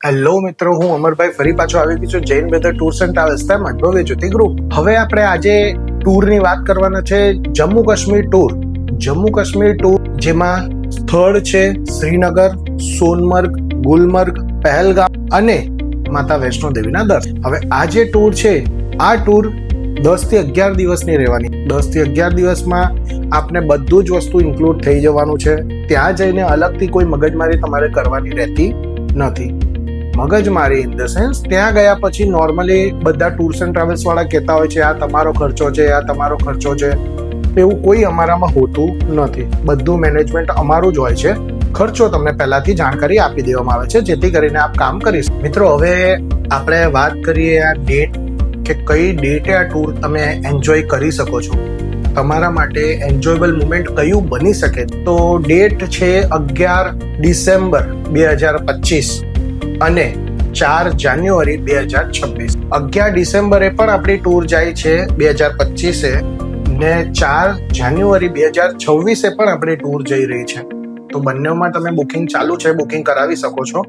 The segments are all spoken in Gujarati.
હેલો મિત્રો, હું અમરભાઈ ફરી પાછો આવી ગયો છું Jain weather tours and travels તેમજ ભવ્ય જ્યોતિ ગ્રુપ. હવે આપણે આજે ટૂરની વાત કરવાના છે જમ્મુ કાશ્મીર ટૂર. જમ્મુ કાશ્મીર ટૂર જેમાં સ્થળ છે શ્રીનગર, સોનમર્ગ, ગુલમર્ગ, પહેલગામ અને માતા વૈષ્ણો દેવીના દર્શન. હવે આ જે ટૂર છે આ ટૂર 10 થી 11 દિવસની રહેવાની. 10 થી 11 દિવસમાં આપને બધું જ વસ્તુ ઇન્ક્લુડ થઈ જવાનું છે. ત્યાં જઈને અલગથી કોઈ મગજમારી તમારે કરવાની રહેતી નથી. મગજમારી ઇન ધ સેન્સ ત્યાં ગયા પછી નોર્મલી બધા ટૂર્સ એન્ડ ટ્રાવેલ્સ વાળા કહેતા હોય છે આ તમારો ખર્ચો છે, આ તમારો ખર્ચો છે. એવું કોઈ અમારામાં હોતું નથી. બધું મેનેજમેન્ટ અમારું જ હોય છે. ખર્ચો તમને પહેલાથી જાણકારી આપી દેવામાં આવે છે જેથી કરીને આપ કામ કરી શકો. મિત્રો, હવે આપણે વાત કરીએ આ ડેટ કે કઈ ડેટે આ ટૂર તમે એન્જોય કરી શકો છો. તમારા માટે એન્જોયબલ મુમેન્ટ કયું બની શકે? તો ડેટ છે 11 ડિસેમ્બર 2025 અને 4 જાન્યુઆરી 2026. 11 ડિસેમ્બરે પણ આપણી ટૂર જાય છે 2025 ને 4 જાન્યુઆરી 2026 પણ આપણી ટૂર જઈ રહી છે. તો બંનેમાં તમે બુકિંગ ચાલુ છે, બુકિંગ કરાવી શકો છો.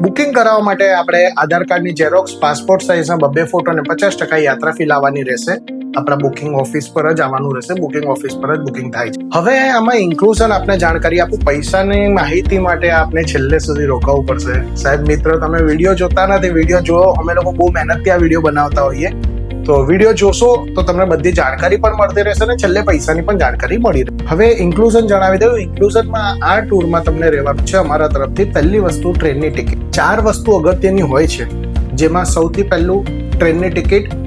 બુકિંગ કરાવવા માટે આપણે આધાર કાર્ડની ઝેરોક્સ, પાસપોર્ટ સાઇઝના 2 ફોટો અને 50% યાત્રા ફી લાવવાની રહેશે. આપણા બુકિંગ ઓફિસ પર જ આવવાનું રહેશે. બુકિંગ ઓફિસ પર જ બુકિંગ થાય છે. હવે આમાં ઇન્ક્લુઝન આપને જાણકારી આપું. પૈસાની માહિતી માટે આપને છેલ્લે સુધી રોકાવવું પડશે. સાહેબ મિત્રો, તમે વિડીયો જોતા નથી. વિડીયો જુઓ. અમે લોકો બહુ મહેનતથી આ વિડીયો બનાવતા હોઈએ. તો વિડીયો જોશો તો તમને બધી જાણકારી પણ મળતી રહેશે અને છેલ્લે પૈસાની પણ જાણકારી મળી રહે. હવે ઇન્ક્લુઝન જણાવી દઉં. ઇન્ક્લુઝનમાં આ ટૂરમાં તમને રહેવાનું છે અમારા તરફથી. પહેલી વસ્તુ ટ્રેનની ટિકિટ. 4 વસ્તુ અગત્યની હોય છે જેમાં સૌથી પહેલું ટ્રેનની ટિકિટ,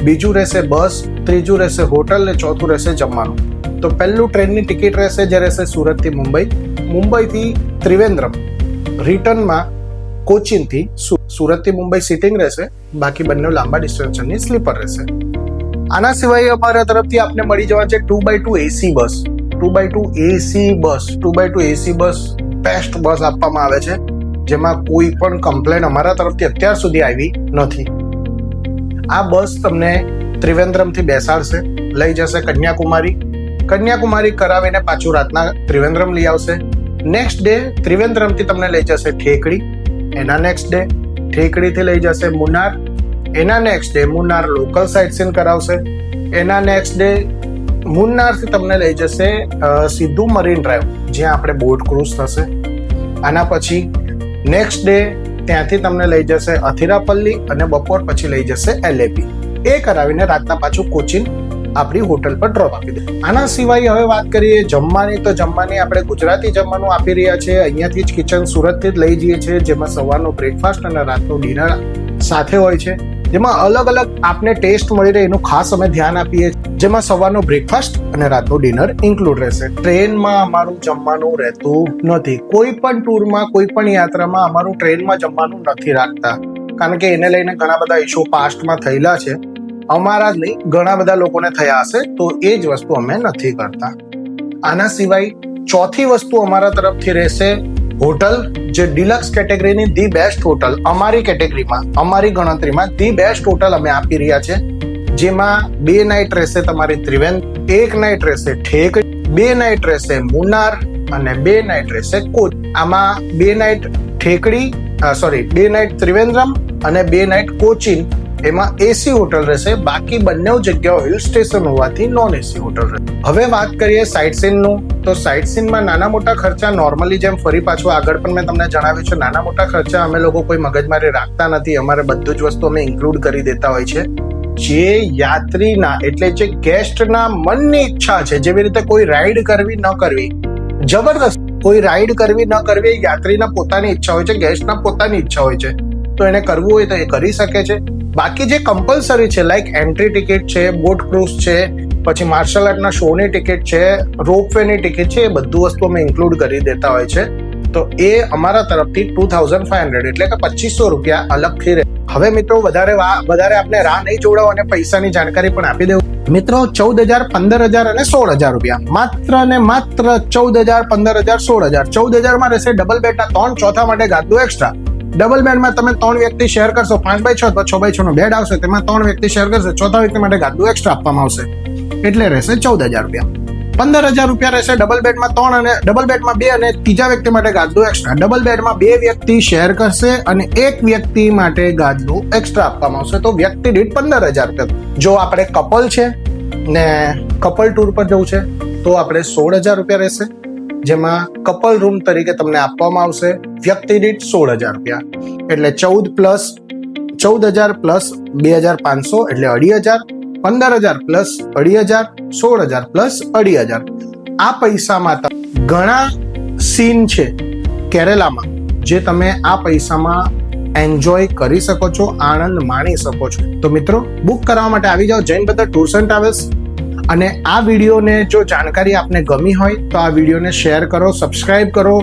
બીજું રહેશે બસ, ત્રીજું રહેશે હોટલ અને ચોથું રહેશે જમવાનું. તો પહેલું ટ્રેનની ટિકિટ રહેશે જે રહેશે સુરતથી મુંબઈ, મુંબઈથી ત્રિવેન્દ્રમ, રિટર્નમાં કોચીનથી સુરતથી મુંબઈ સિટિંગ રહેશે. બાકી બંને લાંબા ડિસ્ટન્સની સ્લીપર રહેશે. આના સિવાય અમારા તરફથી આપને મળી જવા છે 2x2 એસી બસ. 2x2 એસી બસ, 2x2 એસી બસ બેસ્ટ બસ આપવામાં આવે છે જેમાં કોઈ પણ કમ્પ્લેન અમારા તરફથી અત્યાર સુધી આવી નથી. આ બસ તમને ત્રિવેન્દ્રમથી બેસાડશે, લઈ જશે કન્યાકુમારી. કન્યાકુમારી કરાવીને પાછું રાતના ત્રિવેન્દ્રમ લઈ આવશે. નેક્સ્ટ ડે ત્રિવેન્દ્રમથી તમને લઈ જશે ઠેકડી. એના નેક્સ્ટ ડે ઠેકડીથી લઈ જશે મુન્નાર. એના next day Munnar local site scene કરાવશે. એના નેક્સ્ટ ડે મુન્નારથી તમને લઈ જશે સીધું મરીન ડ્રાઈવ જ્યાં આપણે બોટ ક્રૂઝ થશે. આના પછી નેક્સ્ટ ડે ત્યાંથી તમને લઈ જશે અથિરાપલ્લી અને બપોર પછી લઈ જશે LAP. એ કરાવીને રાતના પાછું કોચીન આપણી હોટલ પર ડ્રોપ આપી દે. આના સિવાય હવે વાત કરીએ જમવાની. તો જમવાની આપણે ગુજરાતી જમવાનું આપી રહ્યા છે. અહીંયાથી જ કિચન સુરતથી જ લઈ જઈએ છીએ જેમાં સવારનો બ્રેકફાસ્ટ અને રાતનું ડિનર સાથે હોય છે. જેમાં અલગ અલગ આપને ટેસ્ટ મળી રહે એનું ખાસ અમે ધ્યાન આપીએ. જેમાં સવારનો બ્રેકફાસ્ટ અને રાતનું ડિનર ઇન્ક્લુડ રહેશે. ટ્રેનમાં અમારું જમવાનું રહેતું નથી. કોઈ પણ ટૂરમાં, કોઈ પણ યાત્રામાં અમારું ટ્રેનમાં જમવાનું નથી રાખતા કારણ કે એને લઈને ઘણા બધા ઇશ્યુ પાસ્ટમાં થયેલા છે. અમારા જ નહીં, ઘણા બધા લોકોને થયા હશે. તો એ જ વસ્તુ અમે નથી કરતા. આના સિવાય ચોથી વસ્તુ અમારા તરફથી રહેશે હોટલ, જે ડિલક્સ કેટેગરીની ધી બેસ્ટ હોટલ અમારી કેટેગરીમાં, અમારી ગણતરીમાં ધી બેસ્ટ હોટલ અમે આપી રહ્યા છે. જેમાં 2 નાઇટ રહેશે તમારી ત્રિવેન્દ્ર, 1 નાઇટ રહેશે ઠેક, 2 નાઇટ રહેશે મુન્નાર અને 2 નાઇટ રહેશે કોચ. આમાં 2 નાઇટ ઠેકડી, 2 નાઇટ ત્રિવેન્દ્રમ અને 2 નાઇટ કોચીન એમાં એસી હોટલ રહેશે. બાકી બંને જગ્યાઓ હિલ સ્ટેશન હોવાથી નોન એસી હોટલ રહેશે. હવે વાત કરીએ સાઇટ સીનનું. તો સાઇટ સીનમાં નાના મોટા ખર્ચા નોર્મલી જેમ ફરી પાછું આગળ પણ મેં તમને જણાવ્યું છે, નાના મોટા ખર્ચા અમે લોકો કોઈ મગજમારી રાખતા નથી. અમારે બધું જ વસ્તુ અમે ઇન્ક્લુડ કરી દેતા હોય છે. જે યાત્રીના એટલે જે ગેસ્ટના મનની ઈચ્છા છે, જેવી રીતે કોઈ રાઈડ કરવી ન કરવી, જબરદસ્ત કોઈ રાઈડ કરવી ન કરવી એ યાત્રીના પોતાની ઈચ્છા હોય છે, ગેસ્ટના પોતાની ઈચ્છા હોય છે. તો એને કરવું હોય તો એ કરી શકે છે. બાકી જે કમ્પલસરી છે લાઈક એન્ટ્રી ટિકિટ છે, બોટ ક્રૂઝ છે, પછી માર્શલ આર્ટના શોની ટિકિટ છે, રોપવેની ટિકિટ છે, એ બધું વસ્તુ અમે ઇન્ક્લુડ કરી દેતા હોય છે. તો એ અમારા તરફથી 2500 એટલે કે 2500 રૂપિયા અલગથી રહે. હવે મિત્રો, વધારે આપણે રાહ નહીં જોડાવો અને પૈસાની જાણકારી પણ આપી દઉં. મિત્રો, 14,000, 15,000 અને 16,000 રૂપિયા. માત્ર ને માત્ર 14,000, 15,000, 16,000. 14,000 માં રહેશે ડબલ બેડના 3, ચોથા માટે ગાદલું એક્સ્ટ્રા. ડબલ બેડમાં તમે 3 વ્યક્તિ શેર કરશો, 5x6 તો 6x6 નો બેડ આવશે. તેમાં 3 વ્યક્તિ શેર કરશે, ચોથા વ્યક્તિ માટે ગાદલું એક્સ્ટ્રા આપવામાં આવશે. એટલે રહેશે 14,000 રૂપિયા. 15,000 રૂપિયા રહેશે. ડબલ બેડમાં 3 અને ડબલ બેડમાં 2 અને ત્રીજા વ્યક્તિ માટે ગાદલું એક્સ્ટ્રા. ડબલ બેડમાં 2 વ્યક્તિ શેર કરશે અને 1 વ્યક્તિ માટે ગાદલું એક્સ્ટ્રા આપવામાં આવશે. તો વ્યક્તિ દીઠ 15,000 રૂપિયા. જો આપણે કપલ છે ને કપલ ટૂર પર જવું છે તો આપણે 16,000 રૂપિયા રહેશે, જેમાં કપલ રૂમ તરીકે તમને આપવામાં આવશે વ્યક્તિ દીઠ 16,000 રૂપિયા. એટલે 14,000 પ્લસ 2,500 એટલે 2,500, 15,000 પ્લસ 2,500, 16,000 પ્લસ 2,500. આ પૈસામાં ઘણા સીન છે કેરેલામાં જે તમે આ પૈસામાં એન્જોય કરી શકો છો, આનંદ માણી શકો છો. તો મિત્રો, બુક કરવા માટે આવી જાઓ Jain brother tours and travels. અને આ વિડીયોને જો જાણકારી આપને ગમી હોય તો આ વિડીયોને શેર કરો, સબસ્ક્રાઇબ કરો,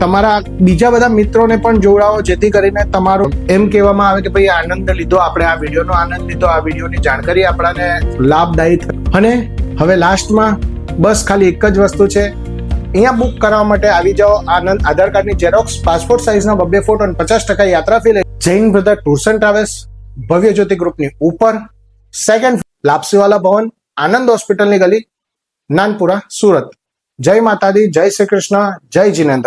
તમારા બીજા બધા મિત્રોને પણ જોડાવો, જેથી કરીને તમારું એમ કહેવામાં આવે કે ભાઈ આનંદ લીધો, આપણે આ વિડીયોનો આનંદ લીધો, આ વિડીયોની જાણકારી આપણાને લાભદાયી થઈ. અને હવે લાસ્ટમાં બસ ખાલી એક જ વસ્તુ છે, અહીંયા બુક કરવા માટે આવી જાઓ. આનંદ આધાર કાર્ડની ઝેરોક્સ, પાસપોર્ટ સાઇઝના 2 ફોટો અને 50% યાત્રા ફી લઈ Jain brother tours and travels, ભવ્ય જ્યોતિ ગ્રુપની ઉપર, સેકન્ડ લાપસીવાલા ભવન, આનંદ હોસ્પિટલની ગલી, નાનપુરા, સુરત. જય માતાજી, જય શ્રી કૃષ્ણ, જય જિનેન્દ્ર.